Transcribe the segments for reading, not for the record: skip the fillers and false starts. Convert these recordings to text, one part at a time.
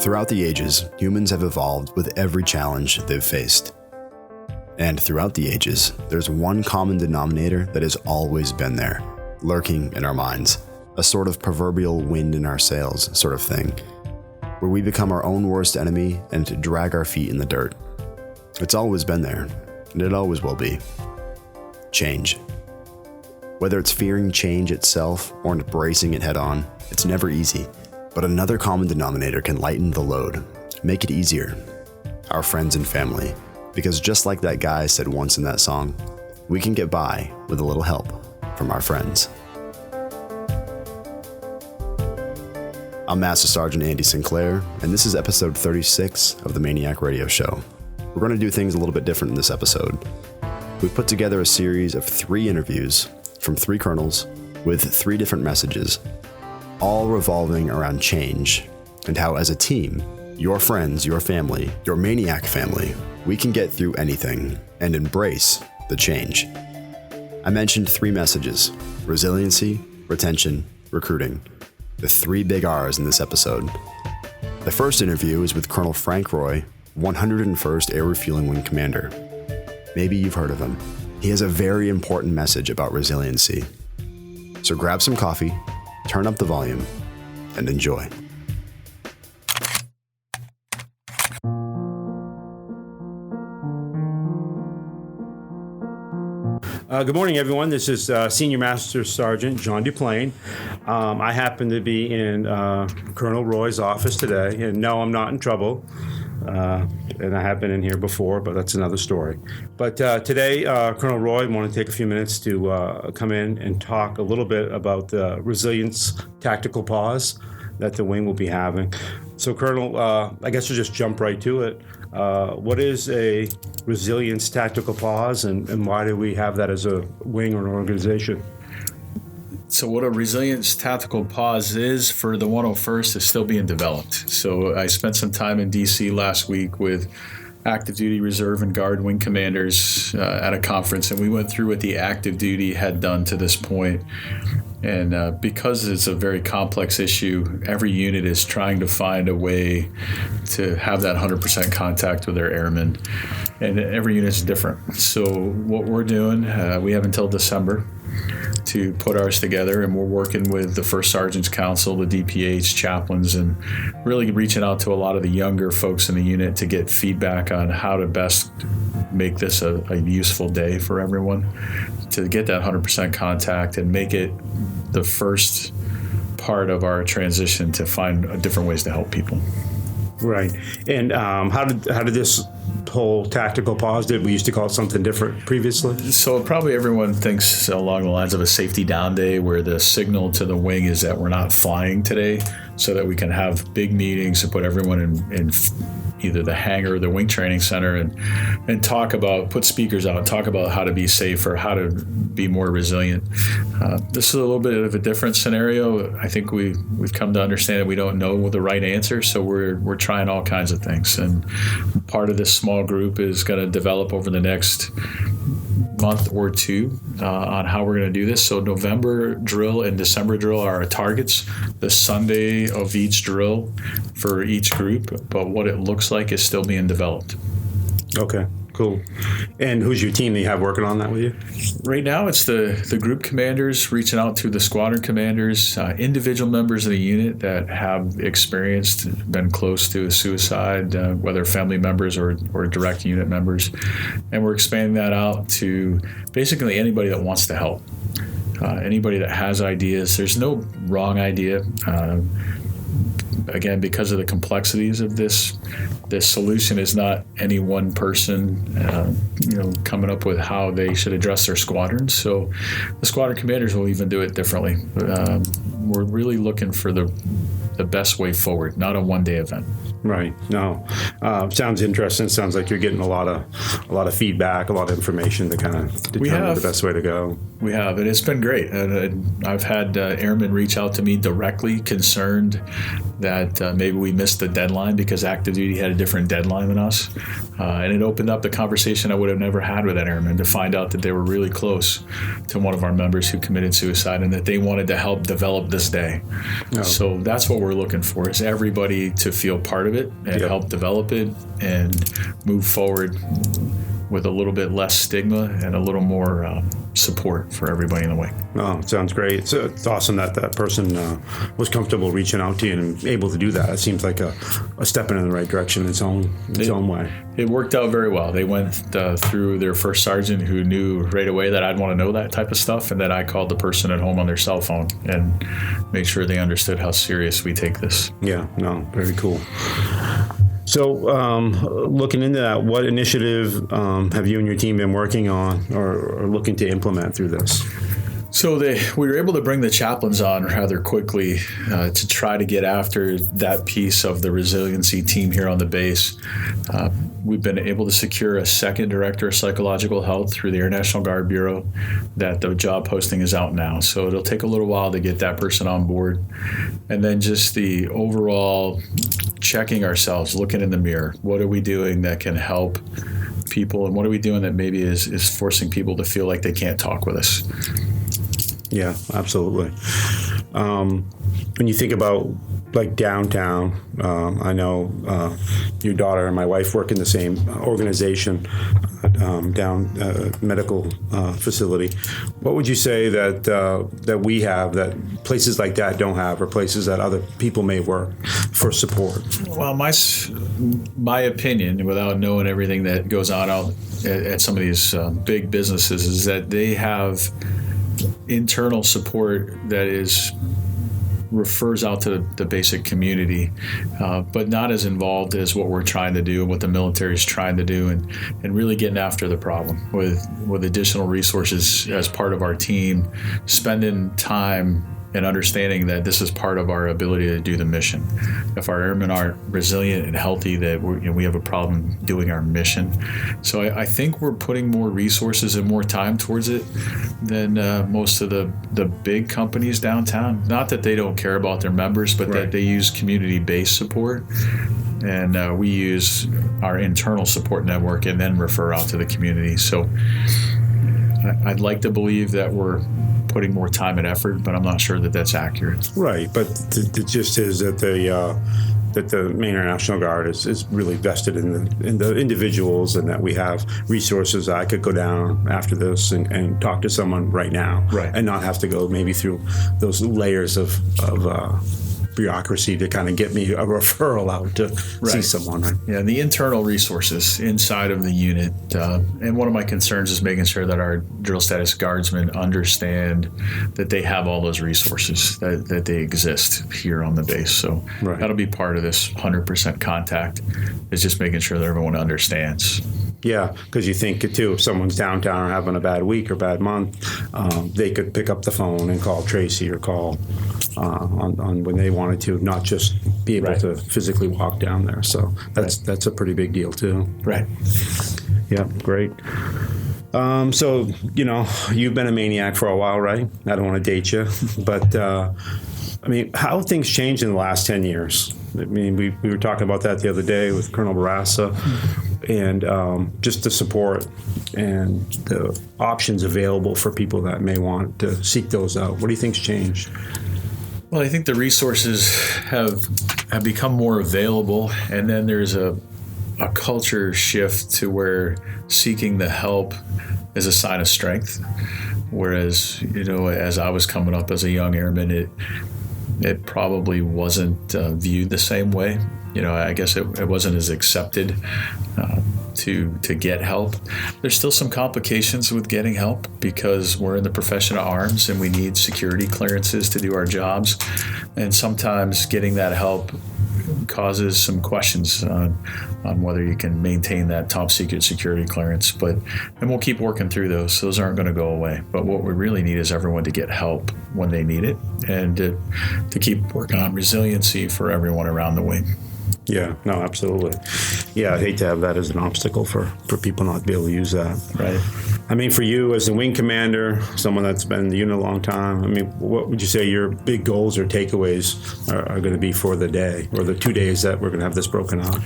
Throughout the ages, humans have evolved with every challenge they've faced. And throughout the ages, there's one common denominator that has always been there, lurking in our minds, a sort of proverbial wind in our sails sort of thing, where we become our own worst enemy and drag our feet in the dirt. It's always been there, and it always will be. Change. Whether it's fearing change itself or embracing it head on, it's never easy. But another common denominator can lighten the load, make it easier. Our friends and family. Because just like that guy said once in that song, we can get by with a little help from our friends. I'm Master Sergeant Andy Sinclair, and this is episode 36 of the MAINEiac radio show. We're going to do things a little bit different in this episode. We've put together a series of 3 interviews from 3 colonels with 3 different messages, all revolving around change and how as a team, your friends, your family, your MAINEiac family, we can get through anything and embrace the change. I mentioned 3 messages: resiliency, retention, recruiting. The 3 big R's in this episode. The first interview is with Colonel Frank Roy, 101st Air Refueling Wing Commander. Maybe you've heard of him. He has a very important message about resiliency. So grab some coffee, turn up the volume, and enjoy. Good morning, everyone. This is Senior Master Sergeant John Duplain. I happen to be in Colonel Roy's office today, and no, I'm not in trouble. And I have been in here before, but that's another story. But today, Colonel Roy, I want to take a few minutes to come in and talk a little bit about the resilience tactical pause that the wing will be having. So, Colonel, I guess we'll just jump right to it. What is a resilience tactical pause, and why do we have that as a wing or an organization? So what a resilience tactical pause is for the 101st is still being developed. So I spent some time in D.C. last week with active duty reserve and guard wing commanders at a conference, and we went through what the active duty had done to this point. And because it's a very complex issue, every unit is trying to find a way to have that 100% contact with their airmen, and every unit is different. So what we're doing, we have until December to put ours together, and we're working with the First Sergeants Council, the DPH, chaplains, and really reaching out to a lot of the younger folks in the unit to get feedback on how to best make this a useful day for everyone, to get that 100% contact and make it the first part of our transition to find different ways to help people. Right. And how did this whole tactical pause, we used to call it something different previously? So probably everyone thinks along the lines of a safety down day, where the signal to the wing is that we're not flying today, so that we can have big meetings and put everyone in either the hangar or the wing training center and put speakers out and talk about how to be safe or how to be more resilient. This is a little bit of a different scenario. I think we've come to understand that we don't know the right answer, so we're trying all kinds of things. And part of this small group is going to develop over the next month or 2 on how we're going to do this. So November drill and December drill are our targets. The Sunday of each drill for each group, but what it looks like is still being developed. Okay, cool. And who's your team that you have working on that with you? Right now, it's the group commanders reaching out to the squadron commanders, individual members of the unit that have been close to a suicide, whether family members or direct unit members. And we're expanding that out to basically anybody that wants to help, anybody that has ideas. There's no wrong idea. Again, because of the complexities of this solution is not any one person, coming up with how they should address their squadrons. So the squadron commanders will even do it differently. We're really looking for the best way forward, not a one-day event. Right. No. Sounds interesting. Sounds like you're getting a lot of feedback, a lot of information to kind of determine the best way to go. We have, and it's been great. I've had airmen reach out to me directly, concerned that maybe we missed the deadline because active duty had a different deadline than us. And it opened up the conversation I would have never had with that airman to find out that they were really close to one of our members who committed suicide and that they wanted to help develop this day. Oh. So that's what we're looking for, is everybody to feel part part of it and help develop it and move forward with a little bit less stigma and a little more support for everybody in the wing. Oh, sounds great. It's awesome that that person was comfortable reaching out to you and able to do that. It seems like a step in the right direction in its own way. It worked out very well. They went through their first sergeant who knew right away that I'd want to know that type of stuff, and then I called the person at home on their cell phone and made sure they understood how serious we take this. Yeah, no, very cool. So, looking into that, what initiative have you and your team been working on or looking to implement through this? So we were able to bring the chaplains on rather quickly to try to get after that piece of the resiliency team here on the base. We've been able to secure a second director of psychological health through the Air National Guard Bureau. That the job posting is out now. So it'll take a little while to get that person on board. And then just the overall checking ourselves, looking in the mirror. What are we doing that can help people? And what are we doing that maybe is forcing people to feel like they can't talk with us? Yeah, absolutely. When you think about like downtown, I know your daughter and my wife work in the same organization, down medical facility. What would you say that we have that places like that don't have, or places that other people may work for support? Well, my opinion, without knowing everything that goes on out at some of these big businesses, is that they have internal support that refers out to the basic community, but not as involved as what we're trying to do and what the military is trying to do, and really getting after the problem with additional resources as part of our team, spending time and understanding that this is part of our ability to do the mission. If our airmen aren't resilient and healthy, that we have a problem doing our mission. So I think we're putting more resources and more time towards it than most of the big companies downtown. Not that they don't care about their members, but that they use community-based support. And we use our internal support network and then refer out to the community. So I'd like to believe that we're putting more time and effort, but I'm not sure that that's accurate. Right, but it just is that the Maine Air National Guard is really vested in the individuals, and that we have resources. I could go down after this and talk to someone right now, and not have to go maybe through those layers of bureaucracy to kind of get me a referral out to see someone. Right? Yeah, the internal resources inside of the unit. And one of my concerns is making sure that our drill status guardsmen understand that they have all those resources, that they exist here on the base. So that'll be part of this 100% contact, is just making sure that everyone understands. Yeah, because you think, too, if someone's downtown or having a bad week or bad month, they could pick up the phone and call Tracy or call on when they wanted to, not just be able to physically walk down there. So that's a pretty big deal, too. Right. Yeah, great. So, you've been a MAINEiac for a while, right? I don't want to date you, but how have things changed in the last 10 years? We were talking about that the other day with Colonel Barassa, and just the support and the options available for people that may want to seek those out. What do you think's changed? Well, I think the resources have become more available, and then there's a culture shift to where seeking the help is a sign of strength. Whereas, as I was coming up as a young airman, it probably wasn't viewed the same way. I guess it wasn't as accepted to get help. There's still some complications with getting help because we're in the profession of arms and we need security clearances to do our jobs. And sometimes getting that help causes some questions on whether you can maintain that top secret security clearance. And we'll keep working through those. Those aren't going to go away. But what we really need is everyone to get help when they need it, and to keep working on resiliency for everyone around the wing. Yeah, no, absolutely. Yeah, I'd hate to have that as an obstacle for people not to be able to use that. Right. For you as a wing commander, someone that's been in the unit a long time, what would you say your big goals or takeaways are going to be for the day, or the 2 days that we're going to have this broken out?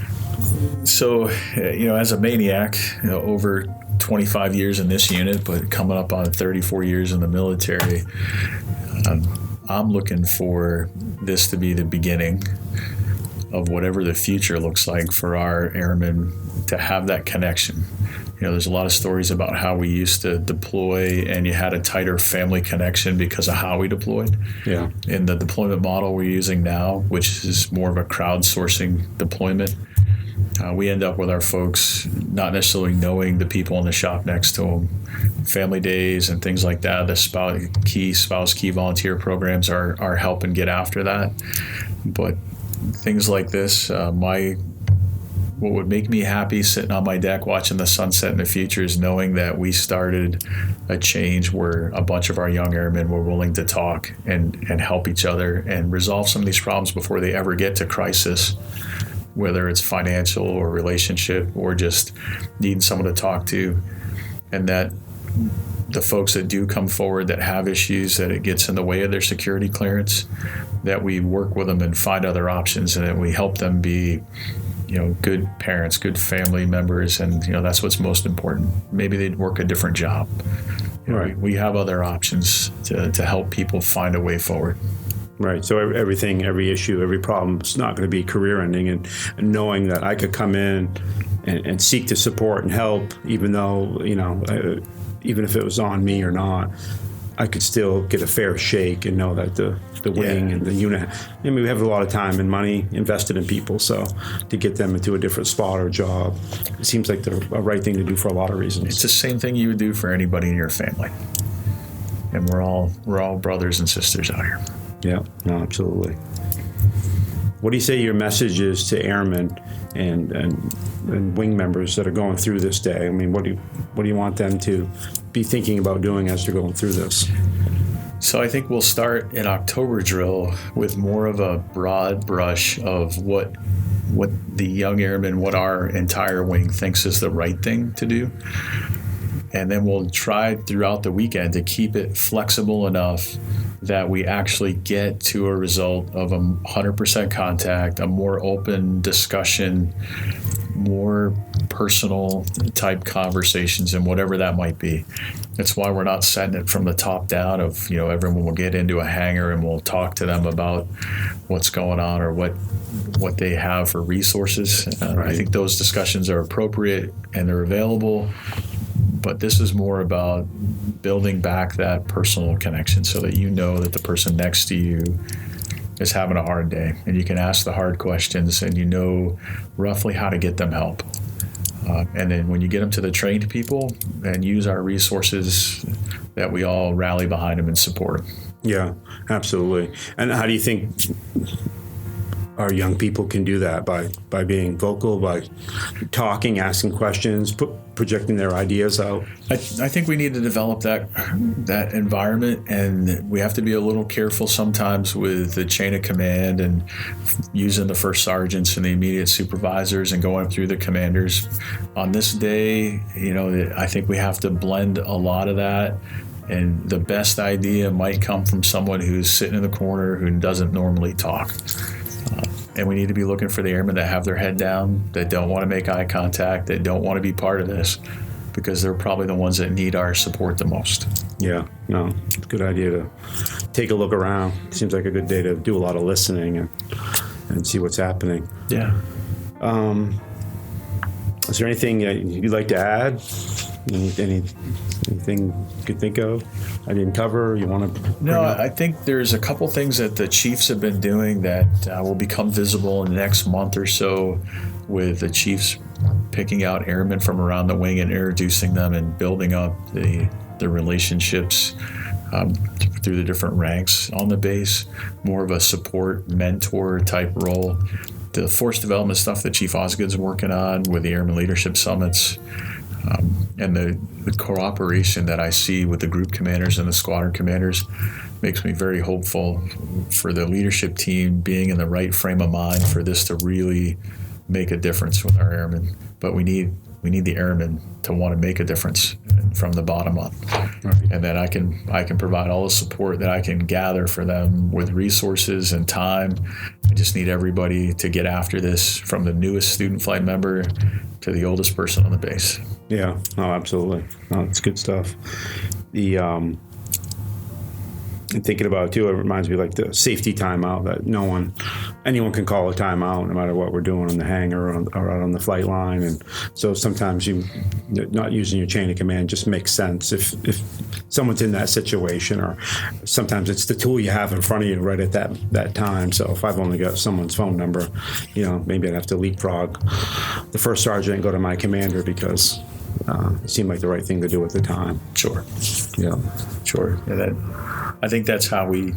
So, as a MAINEiac, over 25 years in this unit, but coming up on 34 years in the military, I'm looking for this to be the beginning of whatever the future looks like for our airmen to have that connection. There's a lot of stories about how we used to deploy and you had a tighter family connection because of how we deployed. Yeah. In the deployment model we're using now, which is more of a crowdsourcing deployment, we end up with our folks not necessarily knowing the people in the shop next to them. Family days and things like that, the spouse key volunteer programs are helping get after that. But things like this, what would make me happy sitting on my deck watching the sunset in the future is knowing that we started a change where a bunch of our young airmen were willing to talk and help each other and resolve some of these problems before they ever get to crisis, whether it's financial or relationship or just needing someone to talk to. And that the folks that do come forward that have issues, that it gets in the way of their security clearance, that we work with them and find other options, and that we help them be good parents, good family members, and that's what's most important. Maybe they'd work a different job. Right. We have other options to help people find a way forward. Right. So everything, every issue, every problem is not going to be career ending, and knowing that I could come in and seek to support and help, even though, even if it was on me or not, I could still get a fair shake and know that the wing and the unit, we have a lot of time and money invested in people. So to get them into a different spot or job, it seems like the right thing to do for a lot of reasons. It's the same thing you would do for anybody in your family. And we're all brothers and sisters out here. Yeah, no, absolutely. What do you say your message is to airmen and wing members that are going through this day? What do you want them to be thinking about doing as they're going through this? So I think we'll start an October drill with more of a broad brush of what the young airmen, what our entire wing thinks is the right thing to do. And then we'll try throughout the weekend to keep it flexible enough that we actually get to a result of 100% contact, a more open discussion, more personal type conversations, and whatever that might be. That's why we're not setting it from the top down of, everyone will get into a hangar and we'll talk to them about what's going on or what they have for resources. Right. I think those discussions are appropriate and they're available. But this is more about building back that personal connection so that that the person next to you is having a hard day and you can ask the hard questions and roughly how to get them help. And then when you get them to the trained people, and use our resources, that we all rally behind them and support them. Yeah, absolutely. And how do you think our young people can do that? By being vocal, by talking, asking questions, projecting their ideas out? I think we need to develop that environment, and we have to be a little careful sometimes with the chain of command and using the first sergeants and the immediate supervisors and going through the commanders. On this day, I think we have to blend a lot of that. And the best idea might come from someone who's sitting in the corner who doesn't normally talk. And we need to be looking for the airmen that have their head down, that don't want to make eye contact, that don't want to be part of this, because they're probably the ones that need our support the most. Yeah, no, it's a good idea to take a look around. It seems like a good day to do a lot of listening and see what's happening. Yeah. Is there anything you'd like to add? Anything you could think of I didn't cover? You want to? No, I think there's a couple things that the chiefs have been doing that will become visible in the next month or so, with the chiefs picking out airmen from around the wing and introducing them and building up the relationships through the different ranks on the base. More of a support mentor type role. The force development stuff that Chief Osgood's working on with the Airman Leadership Summits, and the cooperation that I see with the group commanders and the squadron commanders makes me very hopeful for the leadership team being in the right frame of mind for this to really make a difference with our airmen. But we need the airmen to want to make a difference from the bottom up. Right. And then I can provide all the support that I can gather for them with resources and time. I just need everybody to get after this, from the newest student flight member to the oldest person on the base. Yeah, no, absolutely. No, it's good stuff. And thinking about it too, it reminds me like the safety timeout that no one anyone can call a timeout no matter what we're doing on the hangar or out on the flight line. And so sometimes not using your chain of command just makes sense if someone's in that situation, or sometimes it's the tool you have in front of you right at that time. So if I've only got someone's phone number, maybe I'd have to leapfrog the first sergeant and go to my commander because it seemed like the right thing to do at the time. Sure. Yeah. Sure. Yeah, I think that's how we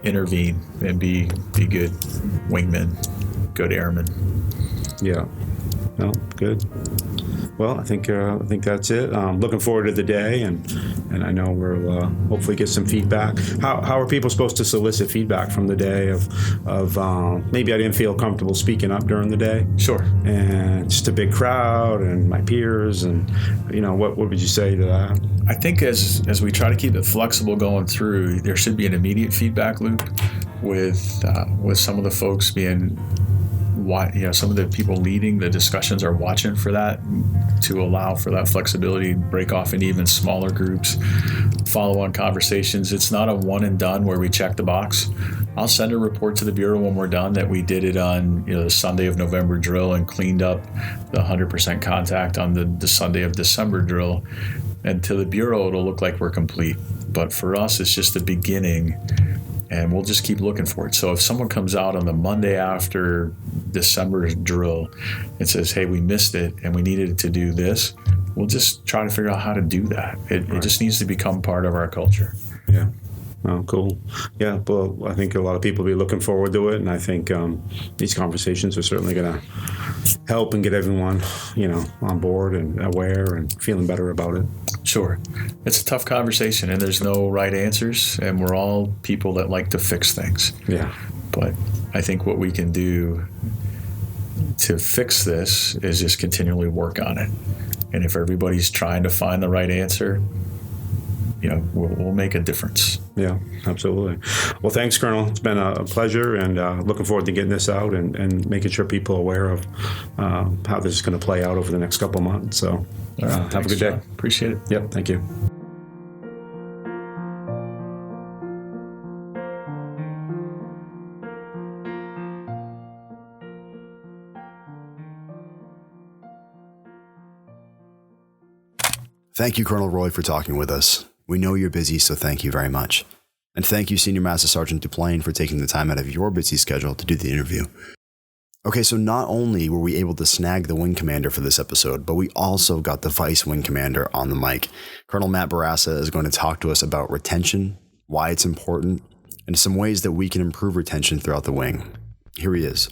intervene and be good wingmen, good airmen. Yeah. Well, good. Well, I think that's it. Looking forward to the day, and I know we'll hopefully get some feedback. How are people supposed to solicit feedback from the day of maybe I didn't feel comfortable speaking up during the day? Sure. And just a big crowd and my peers, and what would you say to that? I think as we try to keep it flexible going through, there should be an immediate feedback loop with some of the folks being. Some of the people leading the discussions are watching for that, to allow for that flexibility, break off into even smaller groups, follow-on conversations. It's not a one and done where we check the box. I'll send a report to the Bureau when we're done that we did it on the Sunday of November drill and cleaned up the 100% contact on the Sunday of December drill. And to the Bureau, it'll look like we're complete. But for us, it's just the beginning. And we'll just keep looking for it. So if someone comes out on the Monday after December's drill and says, hey, we missed it and we needed to do this, we'll just try to figure out how to do that. It just needs to become part of our culture. Yeah. Oh, cool. Yeah, well, I think a lot of people will be looking forward to it, and I think these conversations are certainly going to help and get everyone, on board and aware and feeling better about it. Sure. It's a tough conversation, and there's no right answers, and we're all people that like to fix things. Yeah. But I think what we can do to fix this is just continually work on it. And if everybody's trying to find the right answer, we'll make a difference. Yeah, absolutely. Well, thanks, Colonel. It's been a pleasure, and looking forward to getting this out and making sure people are aware of how this is going to play out over the next couple of months. So have a good day. John. Appreciate it. Yep, thank you. Thank you, Colonel Roy, for talking with us. We know you're busy, so thank you very much. And thank you, Senior Master Sergeant Duplain, for taking the time out of your busy schedule to do the interview. Okay, so not only were we able to snag the wing commander for this episode, but we also got the vice wing commander on the mic. Colonel Matt Barassa is going to talk to us about retention, why it's important, and some ways that we can improve retention throughout the wing. Here he is.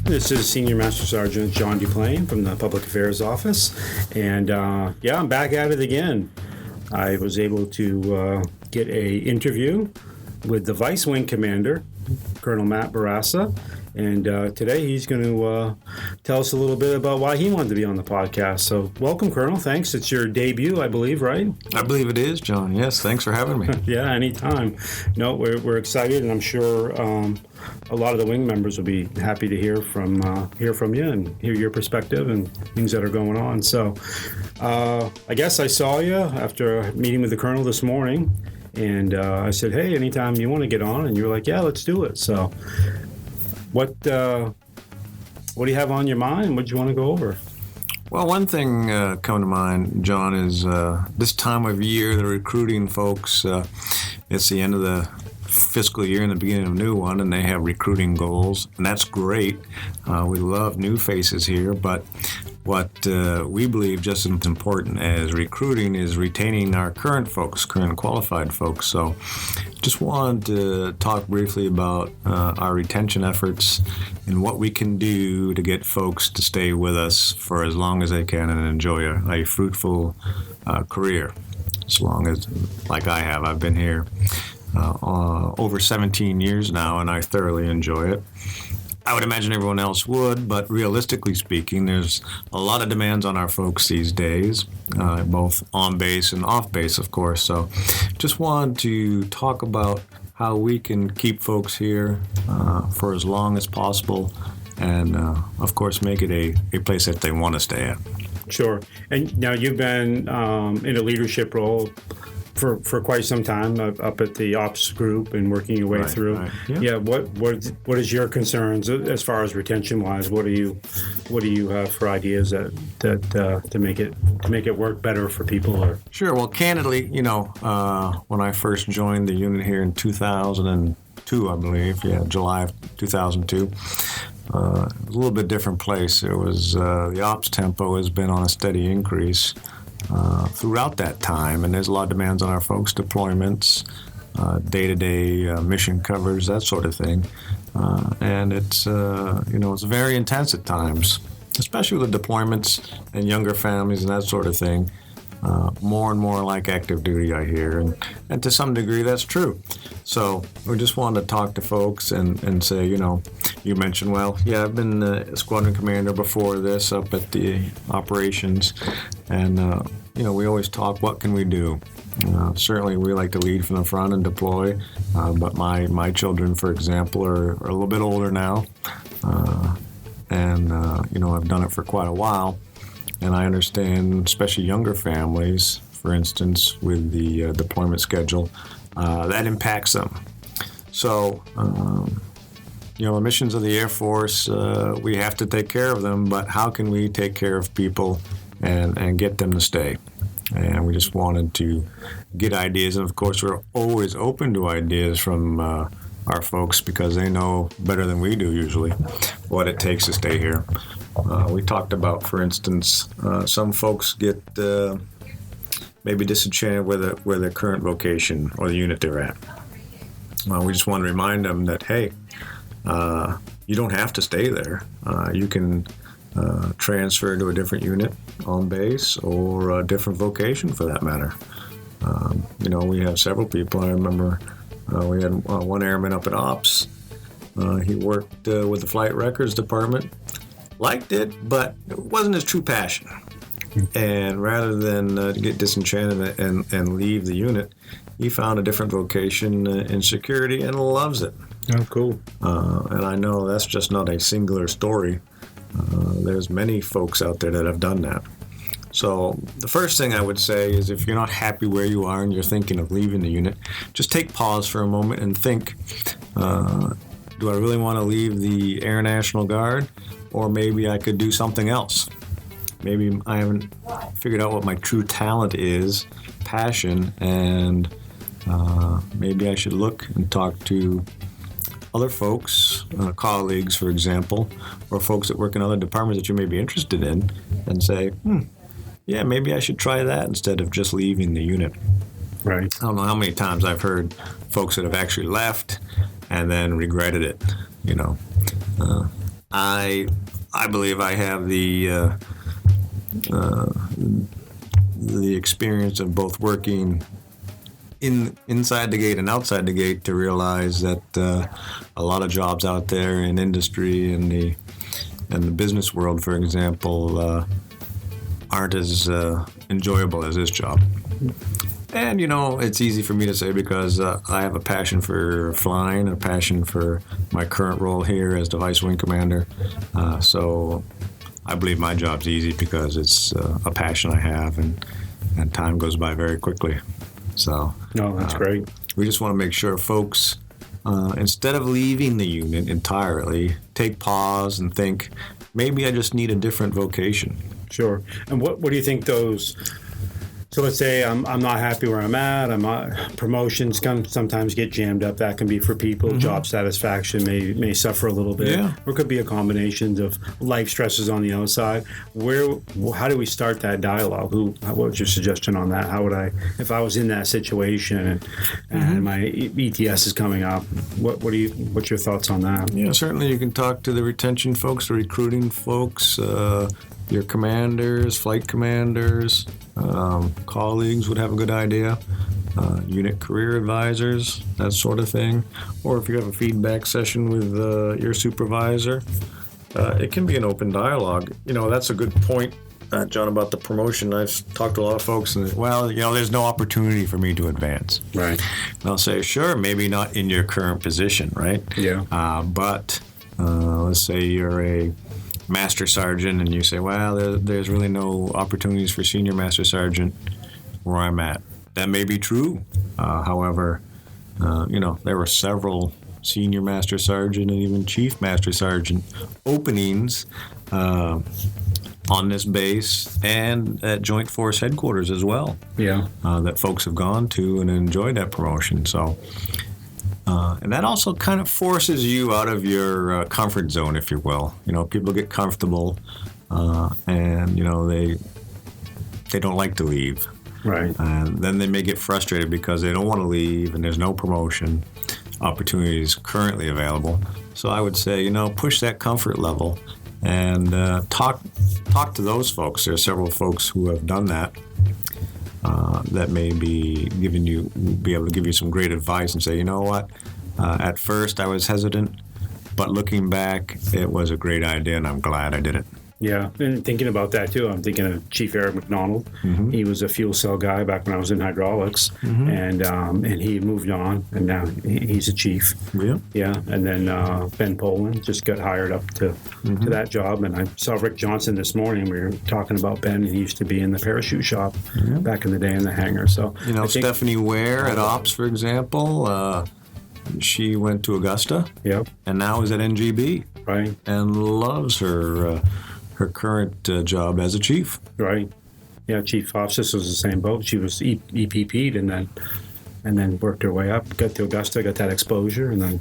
This is Senior Master Sergeant John Duplain from the Public Affairs Office, and I'm back at it again. I was able to get a interview with the Vice Wing Commander, Colonel Matt Barassa, and today he's going to tell us a little bit about why he wanted to be on the podcast. So welcome, Colonel. Thanks. It's your debut, I believe, right? I believe it is, John. Yes, thanks for having me. Yeah, anytime. No, we're excited, and I'm sure a lot of the wing members will be happy to hear from you and hear your perspective and things that are going on. So I guess I saw you after meeting with the Colonel this morning, and I said, hey, anytime you want to get on, and you were like, yeah, let's do it. So what do you have on your mind? What do you want to go over? Well, one thing come to mind, John, is this time of year, the recruiting folks, it's the end of the fiscal year and the beginning of a new one, and they have recruiting goals, and that's great. We love new faces here, but what we believe just as important as recruiting is retaining our current folks, current qualified folks. So just wanted to talk briefly about our retention efforts and what we can do to get folks to stay with us for as long as they can and enjoy a fruitful career. As long as, like I have, I've been here over 17 years now, and I thoroughly enjoy it. I would imagine everyone else would, but realistically speaking, there's a lot of demands on our folks these days, both on base and off base, of course. So just wanted to talk about how we can keep folks here for as long as possible and, of course, make it a place that they want to stay at. Sure. And now you've been in a leadership role for quite some time up at the ops group and working your way through. Right. Yeah. What is your concerns as far as retention wise? What do you have for ideas that to make it work better for people? Or Sure. Well, candidly, when I first joined the unit here in 2002, I believe, July of 2002, it was a little bit different place. It was the ops tempo has been on a steady increase throughout that time, and there's a lot of demands on our folks, deployments, day-to-day mission covers, that sort of thing, and it's it's very intense at times, especially with the deployments and younger families and that sort of thing. More and more like active duty, I hear, and to some degree that's true. So we just wanted to talk to folks and say, you mentioned, I've been a squadron commander before this up at the operations, and we always talk, what can we do? Certainly we like to lead from the front and deploy, but my children, for example, are a little bit older now, and I've done it for quite a while. And I understand, especially younger families, for instance, with the deployment schedule, that impacts them. So, the missions of the Air Force, we have to take care of them, but how can we take care of people and get them to stay? And we just wanted to get ideas. And, of course, we're always open to ideas from our folks because they know better than we do usually what it takes to stay here. We talked about, for instance, some folks get maybe disenchanted with their current vocation or the unit they're at. We just want to remind them that, hey, you don't have to stay there. You can transfer to a different unit on base or a different vocation for that matter. We have several people. I remember we had one airman up at Ops. He worked with the Flight Records Department. Liked it, but it wasn't his true passion. And rather than get disenchanted and leave the unit, he found a different vocation in security and loves it. Oh, cool. And I know that's just not a singular story. There's many folks out there that have done that. So the first thing I would say is if you're not happy where you are and you're thinking of leaving the unit, just take pause for a moment and think, do I really want to leave the Air National Guard? Or maybe I could do something else. Maybe I haven't figured out what my true talent is, passion, and maybe I should look and talk to other folks, colleagues, for example, or folks that work in other departments that you may be interested in, and say, maybe I should try that instead of just leaving the unit. Right. I don't know how many times I've heard folks that have actually left and then regretted it, I believe I have the experience of both working inside the gate and outside the gate to realize that a lot of jobs out there in industry and the business world, for example, aren't as enjoyable as this job. And, it's easy for me to say because I have a passion for flying, a passion for my current role here as the Vice Wing Commander. So I believe my job's easy because it's a passion I have, and time goes by very quickly. So no, that's great. We just want to make sure folks, instead of leaving the unit entirely, take pause and think, maybe I just need a different vocation. Sure. And what do you think those... So let's say I'm not happy where I'm at. Promotions sometimes get jammed up. That can be for people. Mm-hmm. Job satisfaction may suffer a little bit. Yeah. Or it could be a combination of life stresses on the outside. How do we start that dialogue? What was your suggestion on that? How would I, if I was in that situation and my ETS is coming up? What's your thoughts on that? Yeah, certainly you can talk to the retention folks, the recruiting folks, your commanders, flight commanders. Colleagues would have a good idea, unit career advisors, that sort of thing. Or if you have a feedback session with your supervisor, it can be an open dialogue. That's a good point, John, about the promotion. I've talked to a lot of folks and, there's no opportunity for me to advance. Right. And I'll say, sure, maybe not in your current position, right? Yeah. But let's say you're a master sergeant and you say, there's really no opportunities for senior master sergeant where I'm at. that may be true. However, there were several senior master sergeant and even chief master sergeant openings on this base and at Joint Force headquarters as well. Yeah. That folks have gone to and enjoyed that promotion. So, and that also kind of forces you out of your comfort zone, if you will. People get comfortable, and they don't like to leave. Right. And then they may get frustrated because they don't want to leave, and there's no promotion opportunities currently available. So I would say, push that comfort level and talk to those folks. There are several folks who have done that that may be able to give you some great advice and say, you know what, at first I was hesitant, but looking back, it was a great idea, and I'm glad I did it. Yeah, and thinking about that too, I'm thinking of Chief Eric McDonald. Mm-hmm. He was a fuel cell guy back when I was in hydraulics, and he moved on, and now he's a chief. Yeah. Yeah, and then Ben Poland just got hired up to that job, and I saw Rick Johnson this morning. We were talking about Ben, and he used to be in the parachute shop back in the day in the hangar. So I think, Stephanie Ware at Ops, for example, she went to Augusta, and now is at NGB, right, and loves her current job as a chief. Right. Yeah, Chief Officer was the same boat. She was EPP'd and then worked her way up, got to Augusta, got that exposure, and then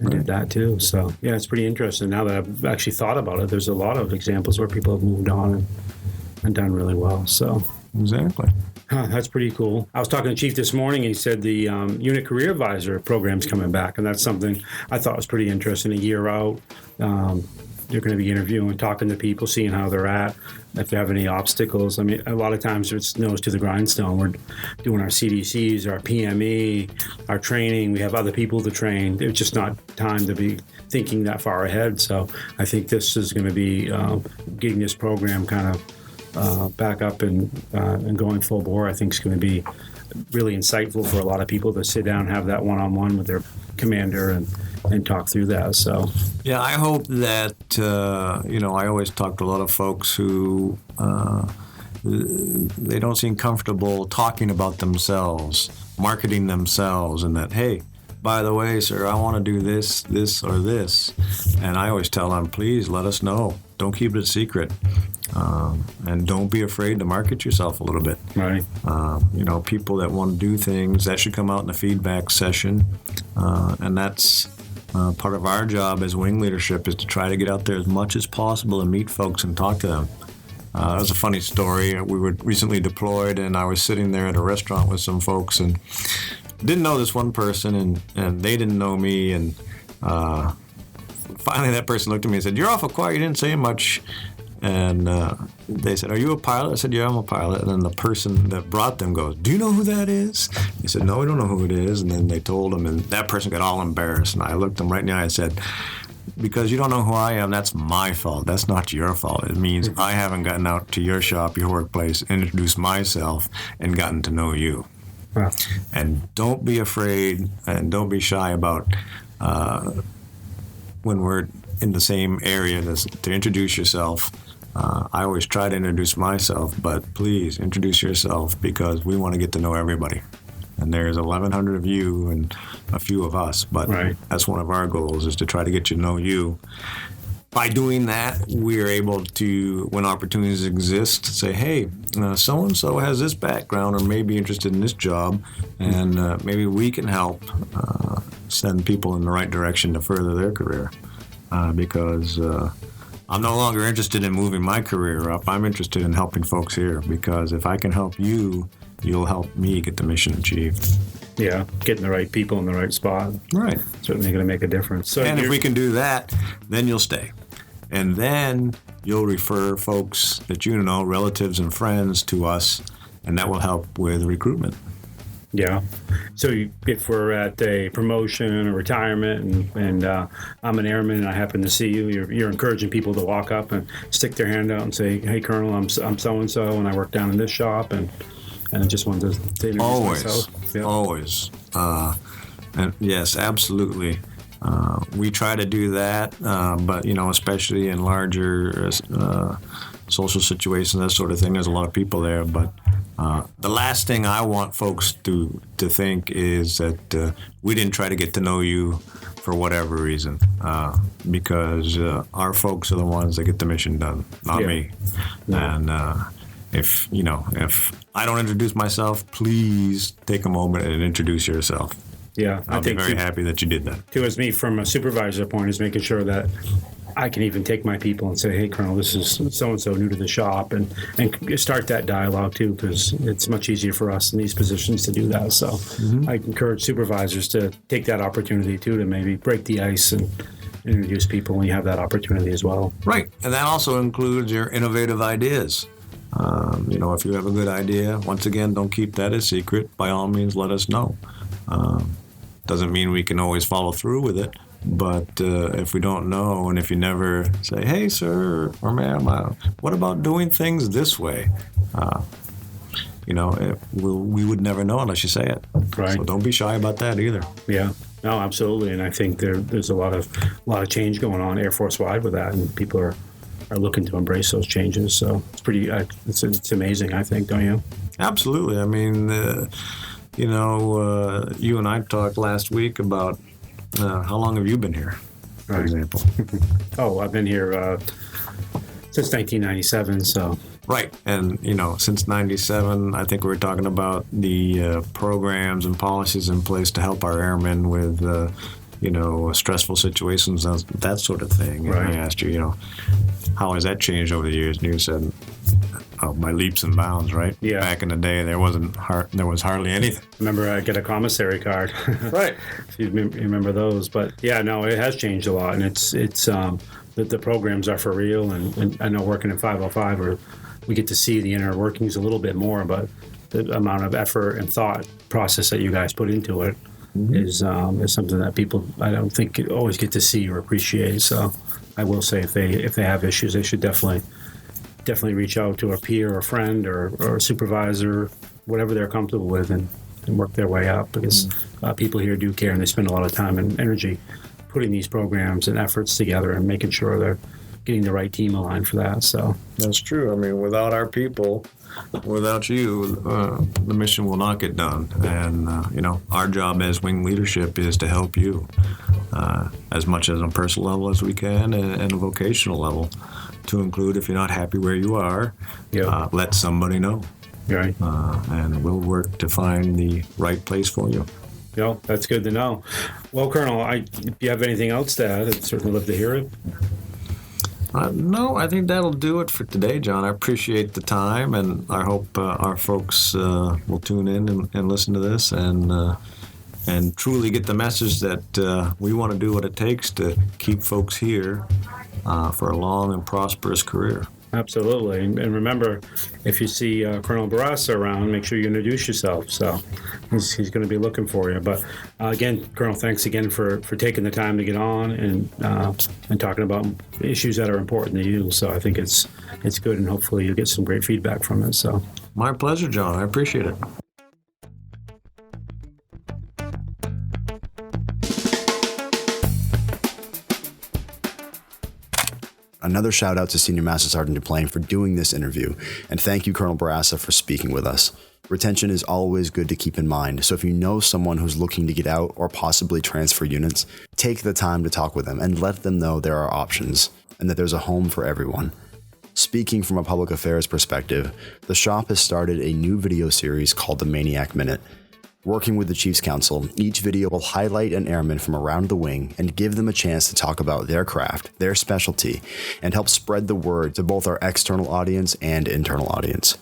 did that too. So, yeah, it's pretty interesting. Now that I've actually thought about it, there's a lot of examples where people have moved on and done really well. So, exactly. That's pretty cool. I was talking to Chief this morning. He said the Unit Career Advisor program's coming back, and that's something I thought was pretty interesting. A year out, you're going to be interviewing, talking to people, seeing how they're at, if they have any obstacles. I mean, a lot of times it's nose to the grindstone. We're doing our CDCs, our PME, our training. We have other people to train. There's just not time to be thinking that far ahead. So I think this is going to be getting this program kind of back up and going full bore. I think is going to be really insightful for a lot of people to sit down and have that one-on-one with their commander and talk through that. So yeah, I hope that I always talk to a lot of folks who they don't seem comfortable talking about themselves, marketing themselves, and that, hey, by the way, sir, I want to do this, or this. And I always tell them, please let us know. Don't keep it a secret. And don't be afraid to market yourself a little bit. Right. People that want to do things, that should come out in the feedback session. And that's part of our job as wing leadership, is to try to get out there as much as possible and meet folks and talk to them. That was a funny story. We were recently deployed, and I was sitting there at a restaurant with some folks and didn't know this one person, and they didn't know me. And finally that person looked at me and said, "You're awful quiet. You didn't say much." And they said, "Are you a pilot?" I said, "Yeah, I'm a pilot." And then the person that brought them goes, "Do you know who that is?" They said, "No, we don't know who it is." And then they told him, and that person got all embarrassed. And I looked them right in the eye and said, "Because you don't know who I am, that's my fault. That's not your fault. It means I haven't gotten out to your shop, your workplace, introduced myself, and gotten to know you." Wow. And don't be afraid and don't be shy about when we're in the same area to introduce yourself. I always try to introduce myself, but please introduce yourself, because we want to get to know everybody. And there's 1,100 of you and a few of us, but that's one of our goals, is to try to get you to know you. By doing that, we are able to, when opportunities exist, say, hey, so-and-so has this background or may be interested in this job, and maybe we can help send people in the right direction to further their career. Because I'm no longer interested in moving my career up. I'm interested in helping folks here, because if I can help you, you'll help me get the mission achieved. Yeah, getting the right people in the right spot. Right. Certainly going to make a difference. So and if we can do that, then you'll stay. And then you'll refer folks that you know, relatives and friends, to us, and that will help with recruitment. Yeah. So if we're at a promotion or retirement and I'm an airman and I happen to see you, you're encouraging people to walk up and stick their hand out and say, "Hey, Colonel, I'm so-and-so, and I work down in this shop," and I just wanted to introduce myself. Yeah. Always. And yes, absolutely. We try to do that, but especially in larger social situations, that sort of thing. There's a lot of people there, but the last thing I want folks to think is that we didn't try to get to know you for whatever reason, because our folks are the ones that get the mission done, not me. No. And if I don't introduce myself, please take a moment and introduce yourself. Yeah, I'll be very happy that you did that. Too, as me, from a supervisor point, is making sure that I can even take my people and say, hey, Colonel, this is so-and-so new to the shop, and start that dialogue, too, because it's much easier for us in these positions to do that. So I encourage supervisors to take that opportunity, too, to maybe break the ice and introduce people when you have that opportunity as well. Right, and that also includes your innovative ideas. If you have a good idea, once again, don't keep that a secret. By all means, let us know. Doesn't mean we can always follow through with it, but if we don't know, and if you never say, hey, sir or ma'am, what about doing things this way? We would never know unless you say it. Right. So don't be shy about that either. Yeah. No, absolutely. And I think there's a lot of change going on Air Force wide with that, and people are looking to embrace those changes. So it's pretty, it's amazing, I think, don't you? Absolutely. I mean, you and I talked last week about how long have you been here, for example? Oh, I've been here since 1997, so. Right. And, since 97, I think we were talking about the programs and policies in place to help our airmen with, stressful situations, that sort of thing. Right. And I asked you, how has that changed over the years? And you said, by leaps and bounds, right? Yeah. Back in the day, there was hardly anything. Remember, I get a commissary card. Right. If you remember those. But yeah, no, it has changed a lot, and it's the programs are for real. And I know working in 505, we get to see the inner workings a little bit more, but the amount of effort and thought process that you guys put into it is something that people, I don't think, always get to see or appreciate. So I will say, if they have issues, they should definitely reach out to a peer or a friend or a supervisor, whatever they're comfortable with, and work their way up, because people here do care, and they spend a lot of time and energy putting these programs and efforts together and making sure they're getting the right team aligned for that. So that's true. I mean, without our people, without you, the mission will not get done. And, our job as wing leadership is to help you as much as on a personal level as we can, and a vocational level, to include, if you're not happy where you are, let somebody know. Right. And we'll work to find the right place for you. Yeah, that's good to know. Well, Colonel, if you have anything else to add, I'd certainly love to hear it. No, I think that'll do it for today, John. I appreciate the time, and I hope our folks will tune in and listen to this and truly get the message that we want to do what it takes to keep folks here for a long and prosperous career. Absolutely. And remember, if you see Colonel Barraza around, make sure you introduce yourself. So he's going to be looking for you. But again, Colonel, thanks again for taking the time to get on and talking about issues that are important to you. So I think it's good, and hopefully you'll get some great feedback from it. So my pleasure, John. I appreciate it. Another shout out to Senior Master Sergeant Duplain for doing this interview, and thank you, Colonel Barraza, for speaking with us. Retention is always good to keep in mind, so if you know someone who's looking to get out or possibly transfer units, take the time to talk with them and let them know there are options and that there's a home for everyone. Speaking from a public affairs perspective, the shop has started a new video series called the MAINEiac Minute. Working with the Chiefs Council, each video will highlight an airman from around the wing and give them a chance to talk about their craft, their specialty, and help spread the word to both our external audience and internal audience.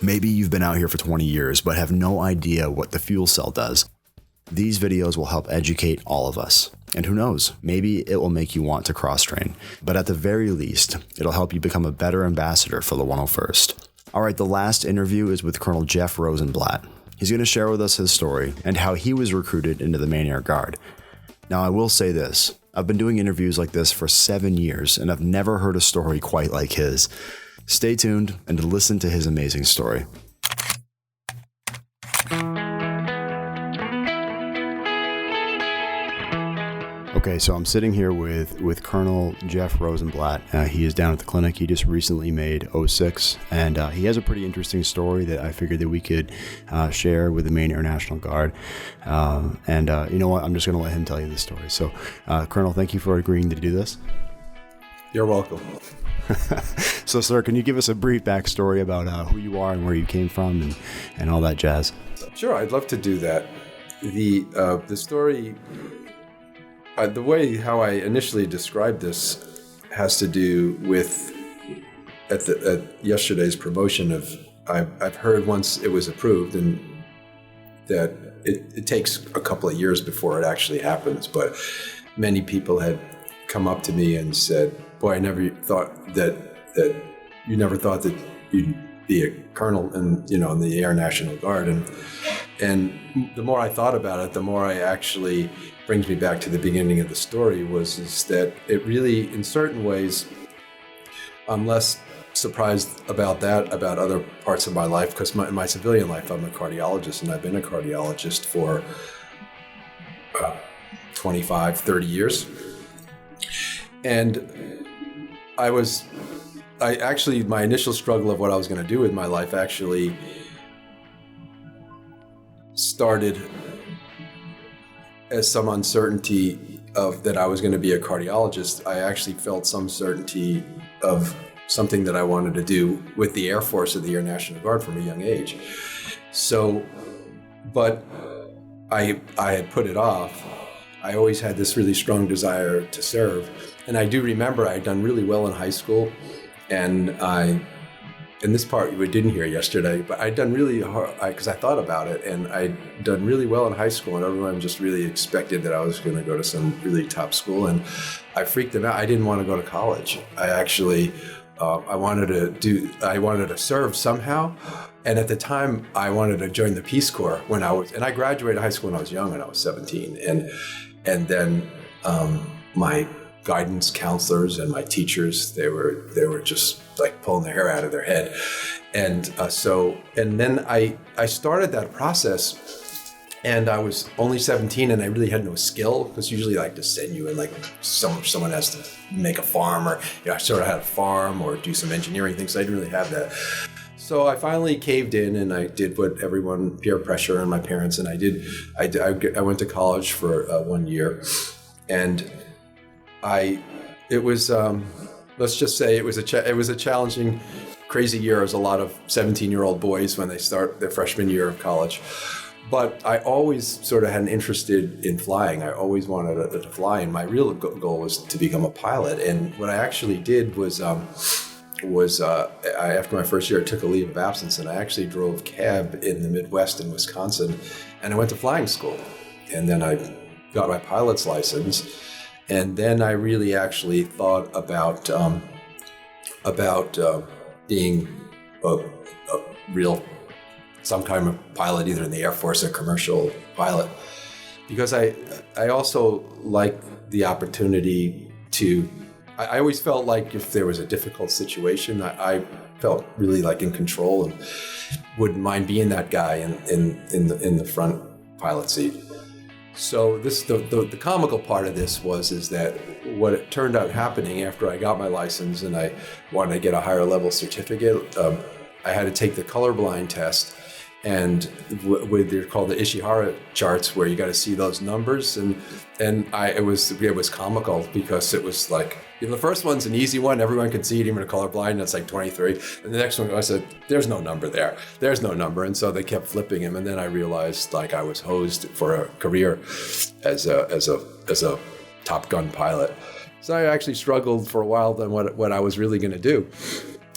Maybe you've been out here for 20 years but have no idea what the fuel cell does. These videos will help educate all of us. And who knows, maybe it will make you want to cross-train. But at the very least, it'll help you become a better ambassador for the 101st. All right, the last interview is with Colonel Jeff Rosenblatt. He's going to share with us his story and how he was recruited into the MAINEiac Guard. Now, I will say this. I've been doing interviews like this for 7 years, and I've never heard a story quite like his. Stay tuned and listen to his amazing story. Okay, so I'm sitting here with Colonel Jeff Rosenblatt. He is down at the clinic. He just recently made 06, and he has a pretty interesting story that I figured that we could share with the Maine Air National Guard. And you know what? I'm just going to let him tell you the story. So, Colonel, thank you for agreeing to do this. You're welcome. So, sir, can you give us a brief backstory about who you are and where you came from and all that jazz? Sure, I'd love to do that. The story... the way how I initially described this has to do with at yesterday's promotion of I've heard once it was approved and that it takes a couple of years before it actually happens, but many people had come up to me and said, "Boy, I never thought that you never thought that you'd be a colonel in the Air National Guard," and the more I thought about it, the more I actually brings me back to the beginning of the story is that it really, in certain ways, I'm less surprised about other parts of my life, because in my civilian life, I'm a cardiologist, and I've been a cardiologist for 25, 30 years. And my initial struggle of what I was going to do with my life actually started as some uncertainty of that I was going to be a cardiologist. I actually felt some certainty of something that I wanted to do with the Air Force or the Air National Guard from a young age. So, but I had put it off. I always had this really strong desire to serve. And I do remember I had done really well in high school, and this part we didn't hear yesterday, but I'd done really hard, because I thought about it, and I'd done really well in high school, and everyone just really expected that I was going to go to some really top school, and I freaked them out. I didn't want to go to college. I actually, I wanted to serve somehow, and at the time, I wanted to join the Peace Corps and I graduated high school when I was young, when I was 17, and then my guidance counselors and my teachers, they were just like pulling their hair out of their head. And then I started that process, and I was only 17, and I really had no skill, because usually they like to send you in, like someone has to make a farm, or I sort of had a farm or do some engineering things. So I didn't really have that. So I finally caved in, and I did what everyone, peer pressure on my parents, and I went to college for 1 year, and it was let's just say it was a challenging, crazy year, as a lot of 17-year-old boys when they start their freshman year of college. But I always sort of had an interest in flying. I always wanted to fly, and my real goal was to become a pilot. And what I actually did was after my first year, I took a leave of absence, and I actually drove cab in the Midwest in Wisconsin, and I went to flying school, and then I got my pilot's license. And then I really actually thought about being a real, some kind of pilot, either in the Air Force or commercial pilot, because I also like the opportunity to. I always felt like if there was a difficult situation, I felt really like in control and wouldn't mind being that guy in the front pilot seat. So the comical part of this is that what it turned out happening after I got my license and I wanted to get a higher level certificate, I had to take the colorblind test, and they're called the Ishihara charts, where you got to see those numbers, and it was comical, because it was like, the first one's an easy one, everyone can see it, even a colorblind, and it's like 23. And the next one, I said, there's no number there. There's no number. And so they kept flipping him. And then I realized like I was hosed for a career as a Top Gun pilot. So I actually struggled for a while then what I was really going to do.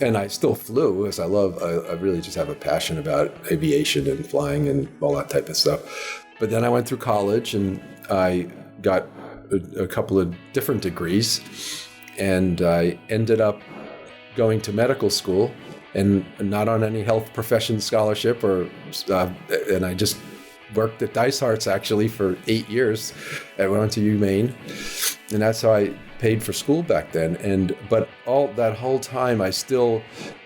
And I still flew, because I really just have a passion about aviation and flying and all that type of stuff. But then I went through college, and I got a couple of different degrees, and I ended up going to medical school, and not on any health profession scholarship, and I just worked at Dice Hearts actually for 8 years. I went to UMaine, and that's how I paid for school back then. But all that whole time, I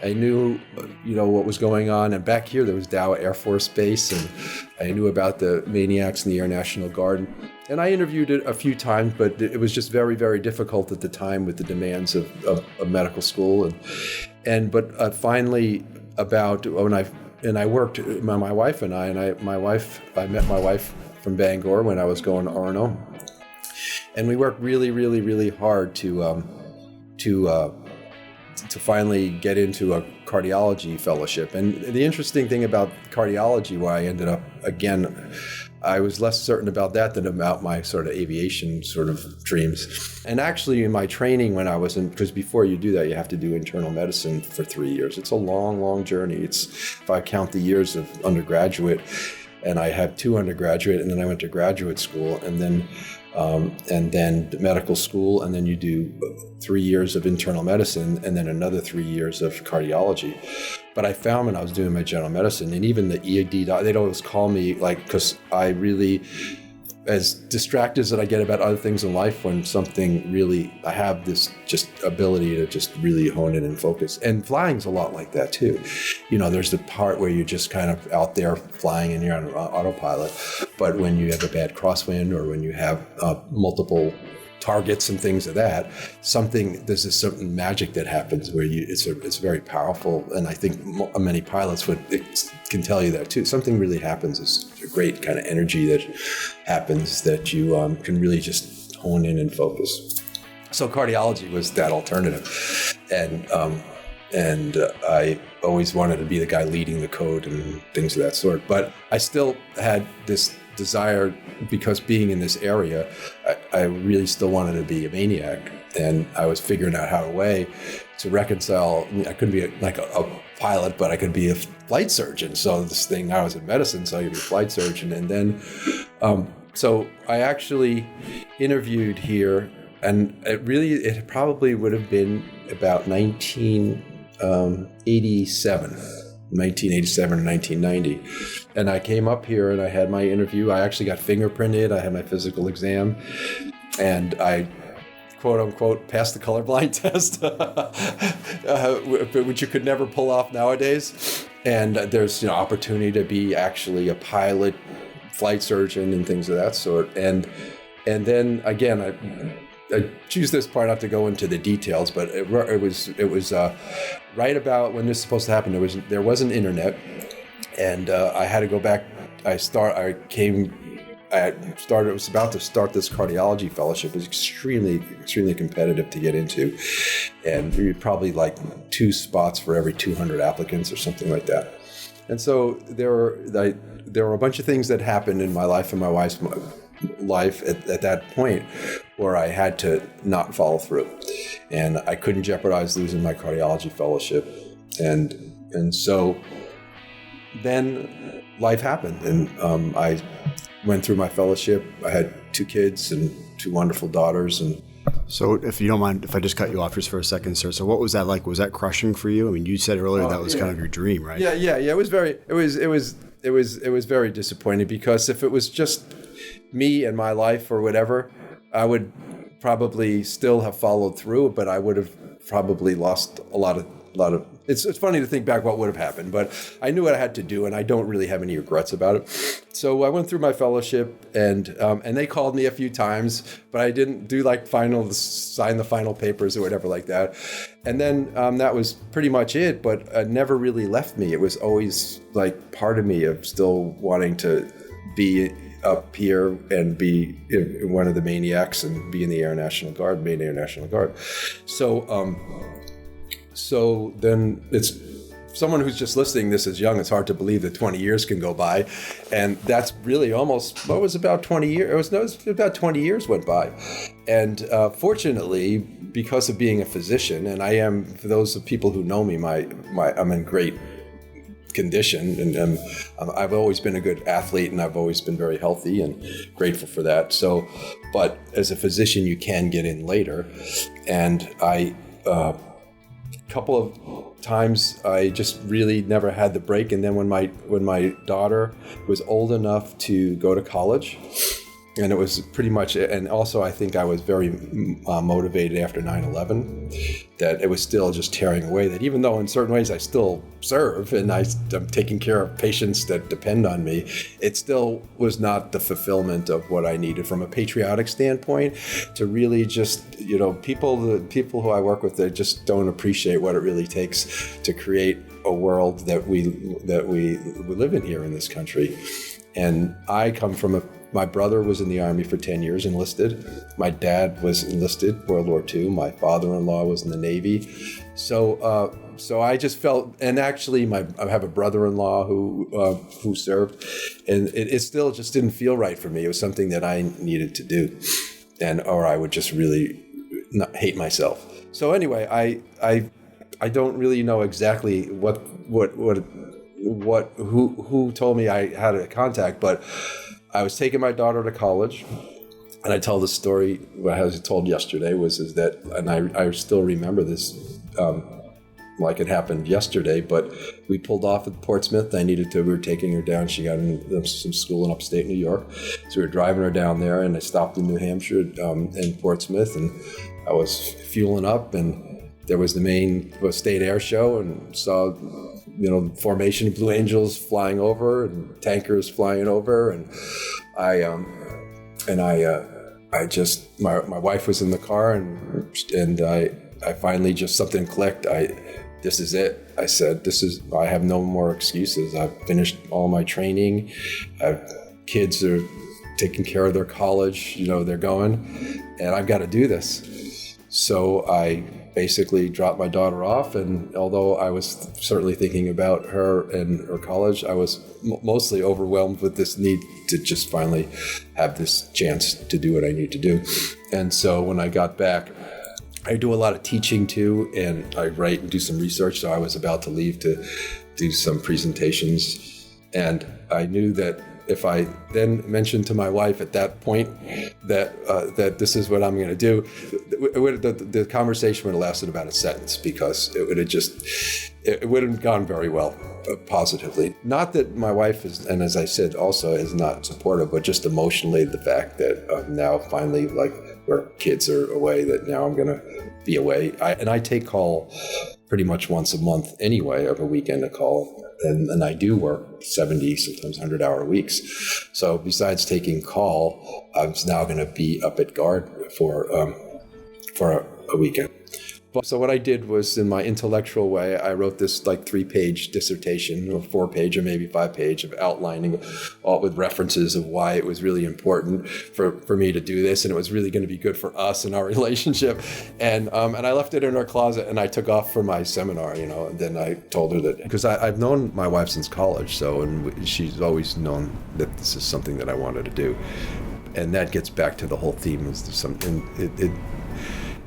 knew, what was going on. And back here, there was Dow Air Force Base, and I knew about the MAINEiacs and the Air National Guard. and I interviewed it a few times, but it was just very, very difficult at the time with the demands of medical school. But finally, about when I worked, my wife and I met my wife from Bangor when I was going to Orono, and we worked really, really, really hard to finally get into a cardiology fellowship. And the interesting thing about cardiology, why I ended up, again, I was less certain about that than about my sort of aviation sort of dreams. And actually in my training when I was in, because before you do that, you have to do internal medicine for 3 years. It's a long, long journey. It's, if I count the years of undergraduate, and I had 2 undergraduate, and then I went to graduate school, and then medical school, and then you do 3 years of internal medicine, and then another 3 years of cardiology. But I found when I was doing my general medicine, and even the ED, they'd always call me, like, because I really, as distracted as I get about other things in life, when something really, I have this just ability to just really hone in and focus. And flying's a lot like that too. You know, there's the part where you're just kind of out there flying and you're on autopilot. But when you have a bad crosswind, or when you have multiple targets and things of that, there's this certain magic that happens where it's very powerful. And I think many pilots can tell you that too. Something really happens. It's a great kind of energy that happens that you can really just hone in and focus. So cardiology was that alternative. And I always wanted to be the guy leading the code and things of that sort. But I still had this desire, because being in this area, I really still wanted to be a MAINEiac, and I was figuring out how to reconcile. I couldn't be a pilot, but I could be a flight surgeon. So this thing, I was in medicine, so I could be a flight surgeon. And then, so I actually interviewed here, and it probably would have been about 1987 or 1990. And I came up here and I had my interview. I actually got fingerprinted. I had my physical exam, and I, quote unquote, passed the colorblind test, which you could never pull off nowadays. And there's opportunity to be actually a pilot, flight surgeon, and things of that sort. And then again, I choose this part not to go into the details, but it was right about when this was supposed to happen. There was an internet, and I had to go back. I was about to start this cardiology fellowship. It was extremely, extremely competitive to get into, and we were probably like 2 spots for every 200 applicants or something like that. And so there were a bunch of things that happened in my life and my wife's life at that point where I had to not follow through, and I couldn't jeopardize losing my cardiology fellowship, and so then life happened, and I went through my fellowship. I had 2 kids and 2 wonderful daughters. And so, if you don't mind, if I just cut you off just for a second, sir. So, what was that like? Was that crushing for you? I mean, you said earlier that was kind of your dream, right? Yeah. It was very disappointing, because if it was just me and my life or whatever, I would probably still have followed through, but I would have probably lost a lot of. It's funny to think back what would have happened, but I knew what I had to do, and I don't really have any regrets about it. So I went through my fellowship, and they called me a few times, but I didn't do sign the final papers or whatever like that. And then that was pretty much it, but it never really left me. It was always like part of me of still wanting to be up here and be one of the MAINEiacs and be in the Maine Air National Guard. So then it's someone who's just listening this is young. It's hard to believe that 20 years can go by. And that's really almost, about 20 years. It was about 20 years went by. And fortunately, because of being a physician, and I am, for those of people who know me, I'm in great condition, and I've always been a good athlete, and I've always been very healthy and grateful for that. So, but as a physician, you can get in later. And couple of times I just really never had the break. And then when my daughter was old enough to go to college, And it was pretty much, and also I think I was very motivated after 9/11, that it was still just tearing away, that even though in certain ways I still serve and I'm taking care of patients that depend on me, it still was not the fulfillment of what I needed from a patriotic standpoint to really just, the people who I work with, they just don't appreciate what it really takes to create a world that we live in here in this country. And I come from my brother was in the Army for 10 years, enlisted. My dad was enlisted, World War II. My father-in-law was in the Navy. So I just felt, and actually I have a brother-in-law who served, and it still just didn't feel right for me. It was something that I needed to do, or I would just really not hate myself. So anyway, I don't really know exactly who told me I had a contact, but I was taking my daughter to college, and I tell the story I was told yesterday and I still remember this like it happened yesterday, but we pulled off at Portsmouth. We were taking her down. She got into some school in upstate New York. So we were driving her down there, and I stopped in New Hampshire in Portsmouth, and I was fueling up, and there was the main state air show, and saw formation of Blue Angels flying over and tankers flying over, and my wife was in the car, and I finally just something clicked. This is it. I said, I have no more excuses. I've finished all my training. Kids are taking care of their college, they're going, and I've got to do this. So I basically dropped my daughter off, and although I was certainly thinking about her and her college, I was mostly overwhelmed with this need to just finally have this chance to do what I need to do. And so when I got back, I do a lot of teaching too, and I write and do some research, so I was about to leave to do some presentations, and I knew that if I then mentioned to my wife at that point that this is what I'm going to do, the conversation would have lasted about a sentence, because it wouldn't have gone very well positively. Not that my wife is, and as I said, also is not supportive, but just emotionally the fact that now finally, like, where kids are away, that now I'm going to be away. I take call pretty much once a month anyway, of a weekend call. And I do work 70, sometimes 100-hour weeks. So besides taking call, I'm now going to be up at guard for a weekend. So what I did was, in my intellectual way, I wrote this like 3-page dissertation, or 4-page, or maybe 5-page, of outlining all with references of why it was really important for me to do this, and it was really going to be good for us and our relationship. And I left it in her closet, and I took off for my seminar, and then I told her that, because I've known my wife since college, and she's always known that this is something that I wanted to do. And that gets back to the whole theme, is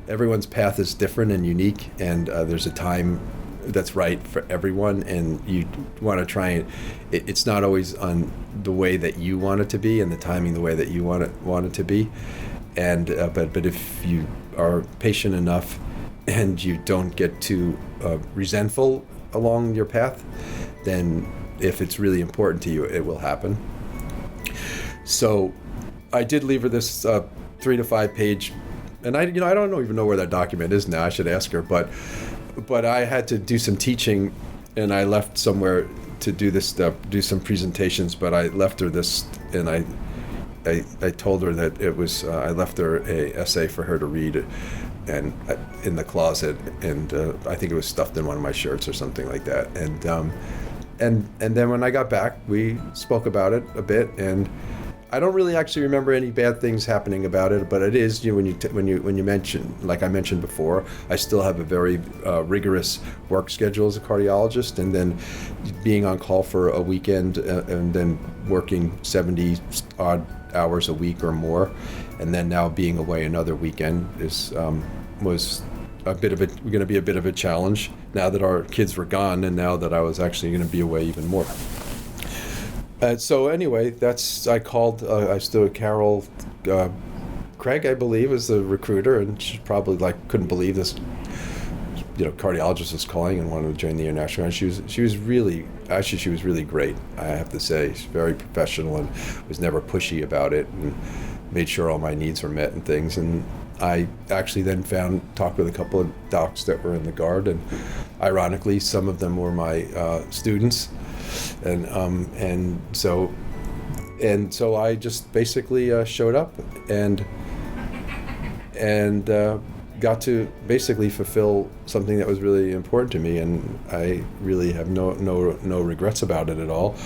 everyone's path is different and unique, and there's a time that's right for everyone, and you want to try and it's not always on the way that you want it to be, and the timing the way that you want it to be, and but if you are patient enough and you don't get too resentful along your path, then if it's really important to you, it will happen. So I did leave her this 3 to 5 page. And I don't even know where that document is now. I should ask her. But I had to do some teaching, and I left somewhere to do this stuff, do some presentations. But I left her this, and I told her that it was. I left her a essay for her to read, and in the closet, and I think it was stuffed in one of my shirts or something like that. And then when I got back, we spoke about it a bit, and I don't really actually remember any bad things happening about it, but it is, when you mention, like I mentioned before, I still have a very rigorous work schedule as a cardiologist, and then being on call for a weekend, and then working 70 odd hours a week or more, and then now being away another weekend was going to be a bit of a challenge now that our kids were gone, and now that I was actually going to be away even more. So anyway, I called, Carol Craig, I believe, is the recruiter, and she probably couldn't believe this, cardiologist was calling and wanted to join the international. And she was really great, I have to say. She's very professional and was never pushy about it. made sure all my needs were met and things. And I actually then talked with a couple of docs that were in the Guard, and ironically, some of them were my students, and so I just basically showed up and got to basically fulfill something that was really important to me, and I really have no regrets about it at all.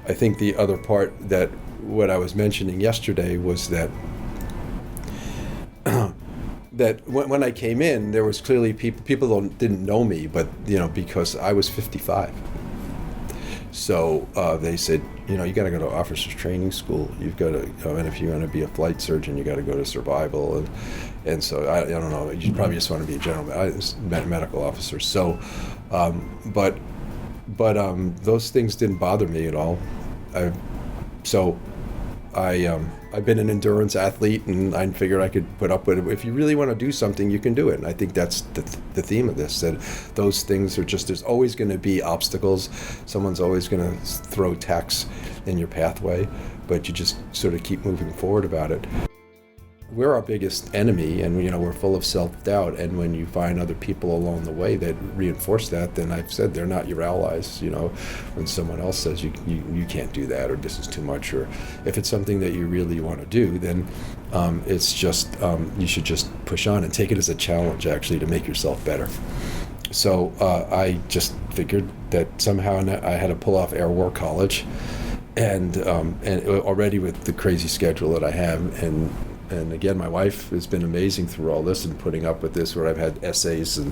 I think the other part that what I was mentioning yesterday was that that when I came in, there was clearly people didn't know me, but because I was 55. So they said, you got to go to officers training school. You've got to, and if you want to be a flight surgeon, you got to go to survival. And so I don't know. You probably just want to be a general medical officer. So, but those things didn't bother me at all. I've been an endurance athlete, and I figured I could put up with it. If you really want to do something, you can do it. And I think that's the theme of this, that those things are just, there's always going to be obstacles. Someone's always going to throw tacks in your pathway, but you just sort of keep moving forward about it. We're our biggest enemy, and we're full of self-doubt, and when you find other people along the way that reinforce that, then I've said they're not your allies. When someone else says you can't do that, or this is too much, or if it's something that you really want to do, then it's just you should just push on and take it as a challenge, actually, to make yourself better. So I just figured that somehow I had to pull off Air War College, and already with the crazy schedule that I have, and again, my wife has been amazing through all this and putting up with this, where I've had essays and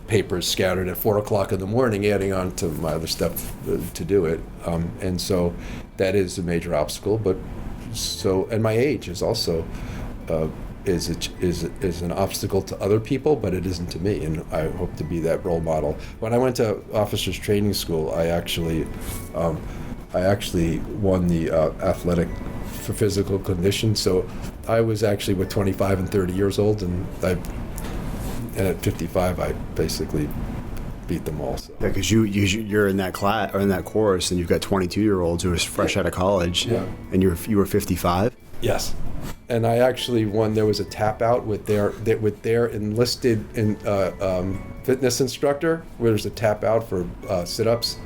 papers scattered at 4 o'clock in the morning, adding on to my other stuff to do it. And so that is a major obstacle. And my age is also is an obstacle to other people, but it isn't to me. And I hope to be that role model. When I went to officers training school, I actually won the athletic for physical condition. So I was actually with 25 and 30 years old, and at 55, I basically beat them all. So. Yeah, because you're in that class or in that course, and you've got 22-year-olds who are fresh out of college, and you were 55. Yes, and I actually won. There was a tap out with their enlisted fitness instructor, where there's a tap out for sit-ups.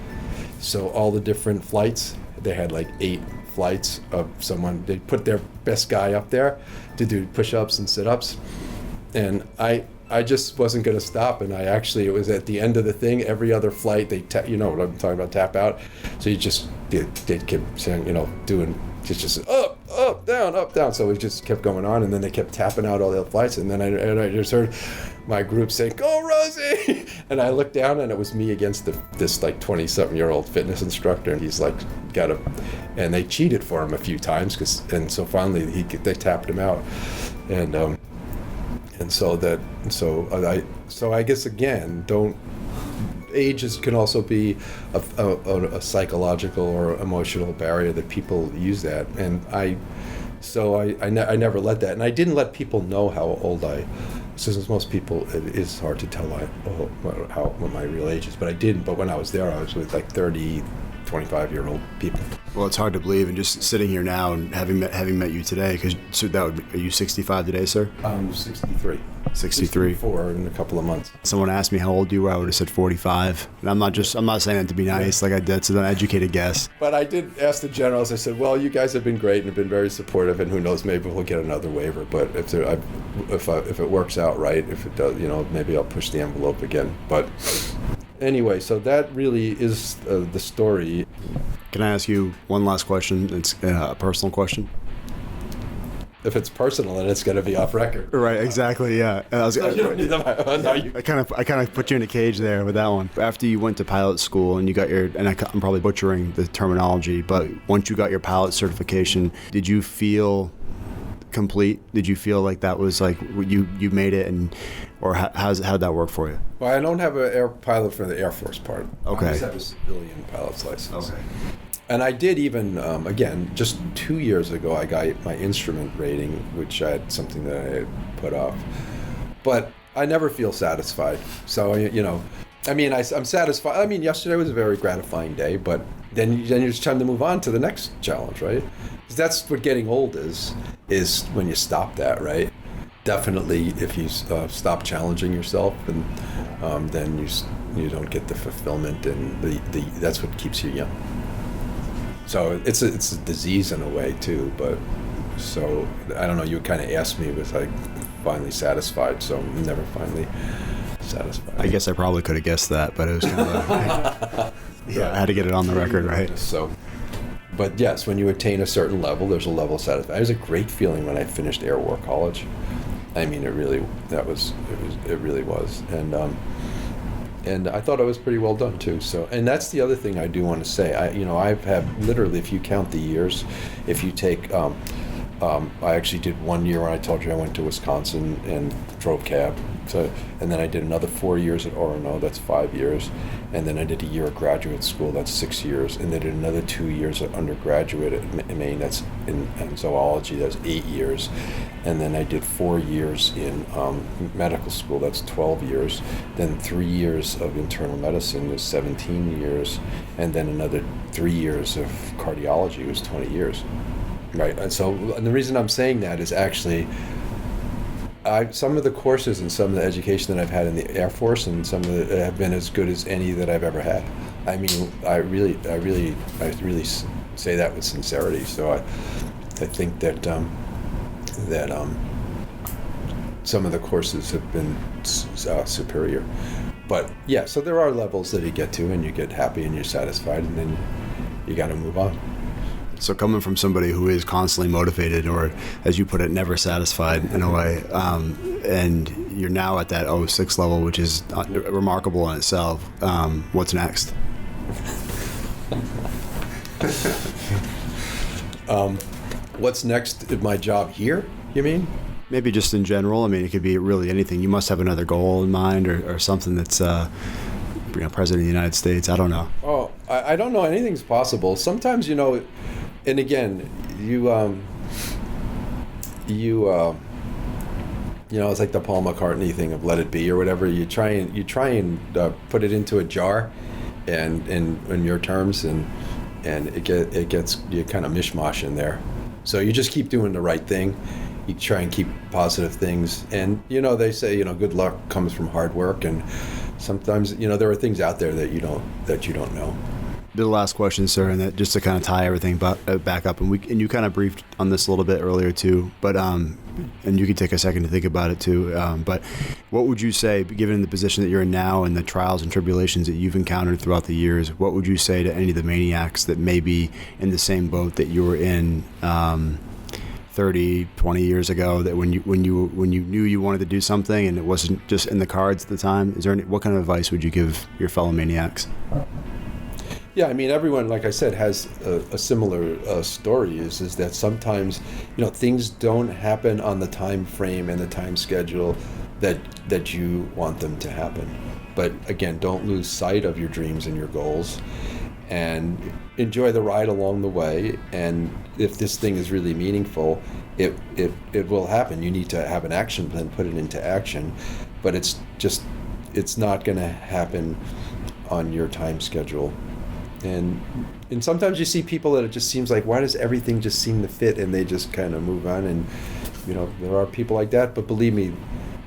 So all the different flights, they had like 8 flights of someone. They put their best guy up there to do push-ups and sit-ups, and I just wasn't going to stop. And it was at the end of the thing. Every other flight, you know what I'm talking about, tap out. So they kept saying, doing just up, down. So it just kept going on, and then they kept tapping out all the other flights, and then I just heard my group say, "Go, Rosie!" And I looked down, and it was me against this like 20-something-year-old fitness instructor, and he's like and they cheated for him a few times, and so finally they tapped him out, and so I guess again, ages can also be a psychological or emotional barrier that people use that, and I never let that, and I didn't let people know how old since most people, it is hard to tell what my real age is, but I didn't. But when I was there, I was with like 30, 25-year-old people. Well, it's hard to believe, and just sitting here now and having met you today, are you 65 today, sir? 63. 64 in a couple of months. Someone asked me how old you were, I would have said 45. And I'm not saying that to be nice, like that's an educated guess. But I did ask the generals, I said, well, you guys have been great and have been very supportive, and who knows, maybe we'll get another waiver. But if it works out right, if it does, maybe I'll push the envelope again. But anyway, so that really is the story. Can I ask you one last question? It's a personal question. If it's personal, then it's going to be off record. Right, exactly, yeah. I kind of put you in a cage there with that one. After you went to pilot school and you got I'm probably butchering the terminology, but once you got your pilot certification, did you feel complete? Did you feel like that was like you made it, or how'd that work for you? Well, I don't have an air pilot for the Air Force part. Okay. I just have a civilian pilot's license. Okay. And I did even, again, just 2 years ago, I got my instrument rating, which I had something that I had put off. But I never feel satisfied. So, I mean, I'm satisfied. I mean, yesterday was a very gratifying day, but then it's time to move on to the next challenge, right? 'Cause that's what getting old is when you stop that, right? Definitely, if you stop challenging yourself, and then you don't get the fulfillment, and that's what keeps you young. So it's a disease in a way too, but so I don't know. You kind of asked me, was I finally satisfied? So I'm never finally satisfied. I guess I probably could have guessed that, but it was kind of I had to get it on the record, right? So, but yes, when you attain a certain level, there's a level of satisfaction. It was a great feeling when I finished Air War College. I mean, it really was, and I thought I was pretty well done too. So, and that's the other thing I do want to say. I've had literally, if you count the years, if you take, I actually did 1 year when I told you I went to Wisconsin and drove cab. So, and then I did another 4 years at Orono, that's 5 years. And then I did a year at graduate school, that's 6 years. And then did another 2 years at undergraduate at Maine, that's in zoology, that's 8 years. And then I did 4 years in medical school, that's 12 years. Then 3 years of internal medicine is 17 years. And then another 3 years of cardiology was 20 years. Right, and so and the reason I'm saying that is actually some of the courses and some of the education that I've had in the Air Force and some of it have been as good as any that I've ever had. I mean, I really say that with sincerity. So I think that some of the courses have been superior. But yeah, so there are levels that you get to, and you get happy and you're satisfied, and then you got to move on. So coming from somebody who is constantly motivated, or as you put it, never satisfied in a way, and you're now at that 06 level, which is remarkable in itself, what's next? What's next in my job here, you mean? Maybe just in general. I mean, it could be really anything. You must have another goal in mind, or something that's President of the United States. I don't know. Oh, I don't know. Anything's possible. Sometimes, and again, it's like the Paul McCartney thing of "Let It Be" or whatever. You try and put it into a jar, and in your terms, and it gets you kind of mishmash in there. So you just keep doing the right thing. You try and keep positive things, and they say good luck comes from hard work, and sometimes there are things out there that you don't know. The last question, sir, and that just to kind of tie everything back up, and you kind of briefed on this a little bit earlier too, but and you can take a second to think about it too. But what would you say, given the position that you're in now and the trials and tribulations that you've encountered throughout the years, what would you say to any of the MAINEiacs that may be in the same boat that you were in 30, 20 years ago, that when you knew you wanted to do something and it wasn't just in the cards at the time? What kind of advice would you give your fellow MAINEiacs? Yeah, I mean, everyone, like I said, has a similar story. Is that sometimes things don't happen on the time frame and the time schedule that you want them to happen. But again, don't lose sight of your dreams and your goals, and enjoy the ride along the way. And if this thing is really meaningful, it will happen. You need to have an action plan, put it into action, but it's not going to happen on your time schedule. And sometimes you see people that it just seems like, why does everything just seem to fit, and they just kind of move on. And there are people like that, but believe me,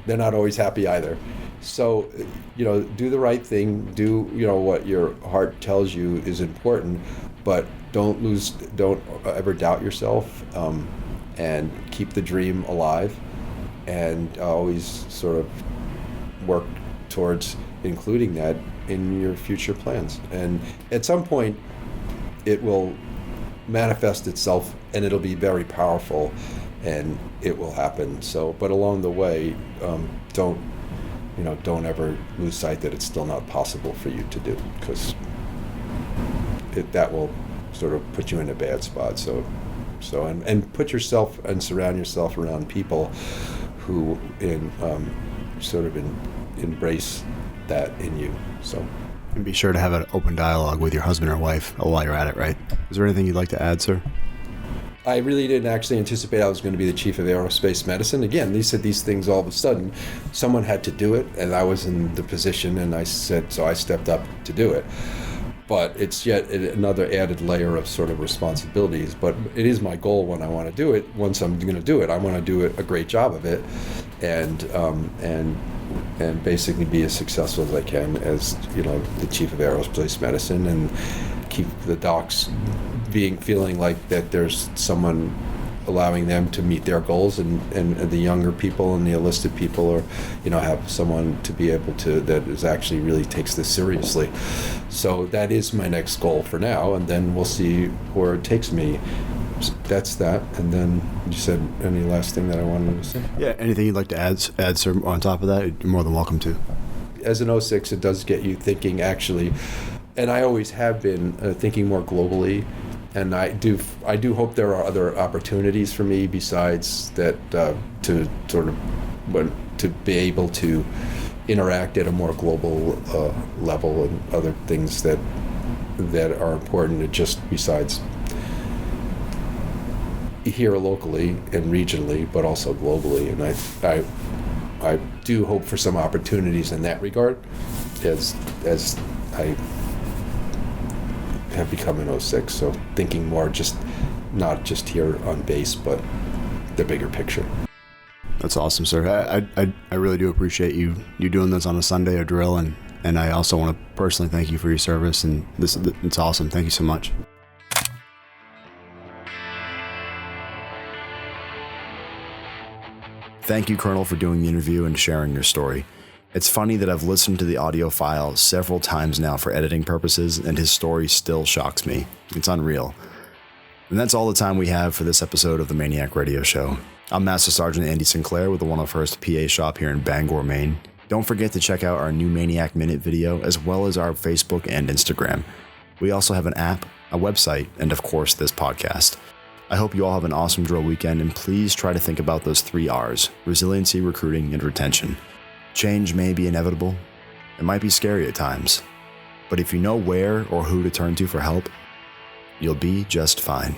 they're not always happy either. So do the right thing, do what your heart tells you is important, but don't ever doubt yourself, and keep the dream alive, and always sort of work towards including that in your future plans. And at some point it will manifest itself, and it'll be very powerful, and it will happen. So, but along the way, don't ever lose sight that it's still not possible for you to do, because that will sort of put you in a bad spot. So and put yourself and surround yourself around people who embrace that in you. So, and be sure to have an open dialogue with your husband or wife while you're at it, right? Is there anything you'd like to add, sir? I really didn't actually anticipate I was going to be the chief of aerospace medicine. Again, they said these things all of a sudden. Someone had to do it, and I was in the position, and I said, so I stepped up to do it. But it's yet another added layer of sort of responsibilities. But it is my goal when I want to do it. Once I'm going to do it, I want to do a great job of it, and basically be as successful as I can as the chief of aerospace medicine, and keep the docs feeling like that there's someone allowing them to meet their goals, and the younger people and the enlisted people, or have someone to be able to that is actually really takes this seriously. So that is my next goal for now, and then we'll see where it takes me. That's that. And then you said any last thing that I wanted to say? Yeah, anything you'd like to add, sir, on top of that, you're more than welcome to. As an 06, it does get you thinking, actually, and I always have been thinking more globally. And I do hope there are other opportunities for me besides that, to be able to interact at a more global level, and other things that are important to just besides here locally and regionally, but also globally. And I do hope for some opportunities in that regard, as I have become an 06, so thinking more not just here on base, but the bigger picture. That's awesome, sir. I really do appreciate you doing this on a Sunday, a drill, and I also want to personally thank you for your service, and it's awesome. Thank you so much. Thank you, Colonel, for doing the interview and sharing your story. It's funny that I've listened to the audio file several times now for editing purposes, and his story still shocks me. It's unreal. And that's all the time we have for this episode of the MAINEiac Radio Show. I'm Master Sergeant Andy Sinclair with the 101st PA Shop here in Bangor, Maine. Don't forget to check out our new MAINEiac Minute video, as well as our Facebook and Instagram. We also have an app, a website, and of course this podcast. I hope you all have an awesome drill weekend, and please try to think about those 3 R's: resiliency, recruiting, and retention. Change may be inevitable. It might be scary at times. But if you know where or who to turn to for help, you'll be just fine.